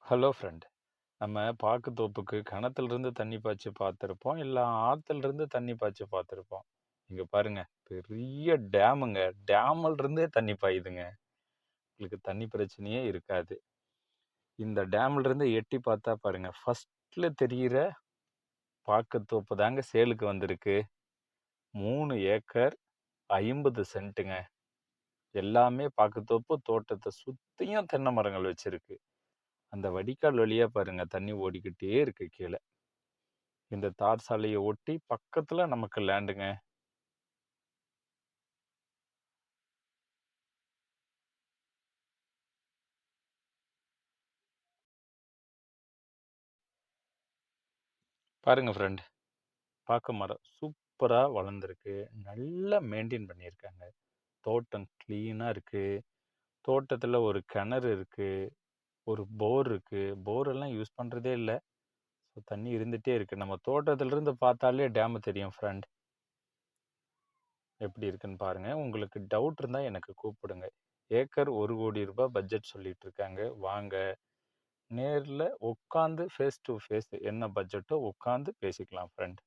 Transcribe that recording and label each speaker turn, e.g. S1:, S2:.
S1: Hello friend. நம்ம பாக்கு தோப்புக்கு கிணத்துலருந்து தண்ணி பாய்ச்சி பார்த்துருப்போம். இல்ல ஆத்துலருந்து தண்ணி பாய்ச்சி பார்த்துருப்போம். இங்க பாருங்க, பெரிய டேமுங்க. டேம்ல இருந்தே தண்ணி பாயுதுங்க. உங்களுக்கு தண்ணி பிரச்சனையே இருக்காது. இந்த டேம்ல இருந்து எட்டி பார்த்தா பாருங்க, ஃபர்ஸ்ட்ல தெரியிற பாக்கு தோப்பு தாங்க சேலுக்கு வந்திருக்கு. 3 ஏக்கர் 50 சென்ட்டுங்க. எல்லாமே பாக்கு தோப்பு, தோட்டத்த சுத்தியும் தென்னை மரங்கள் வச்சிருக்கு. அந்த வடிகால் வழியா பாருங்க, தண்ணி ஓடிக்கிட்டே இருக்கு கீழ. இந்த தார் சாலைய ஒட்டி பக்கத்துல நமக்கு லேண்டுங்க. பாருங்க ஃப்ரெண்ட், பாக்கு மரம் சூப்பரா வளர்ந்துருக்கு. நல்லா மெயின்டெயின் பண்ணியிருக்காங்க. தோட்டம் கிளீனா இருக்கு. தோட்டத்துல ஒரு கிணறு இருக்கு. ஒரு போர் இருக்கு. போர் எல்லாம் யூஸ் பண்றதே இல்ல. ஸோ தண்ணி இருந்துட்டே இருக்கு. நம்ம தோட்டத்துல இருந்து பார்த்தாலே டேம் தெரியும் ஃப்ரெண்ட். எப்படி இருக்குன்னு பாருங்க. உங்களுக்கு டவுட் இருந்தா எனக்கு கூப்பிடுங்க. ஏக்கர் 1 கோடி ரூபாய் பட்ஜெட் சொல்லிட்டு இருக்காங்க. வாங்க, நேர்ல உட்காந்து ஃபேஸ் டு ஃபேஸ் என்ன பட்ஜெட்டோ உட்காந்து பேசிக்கலாம் ஃப்ரெண்ட்.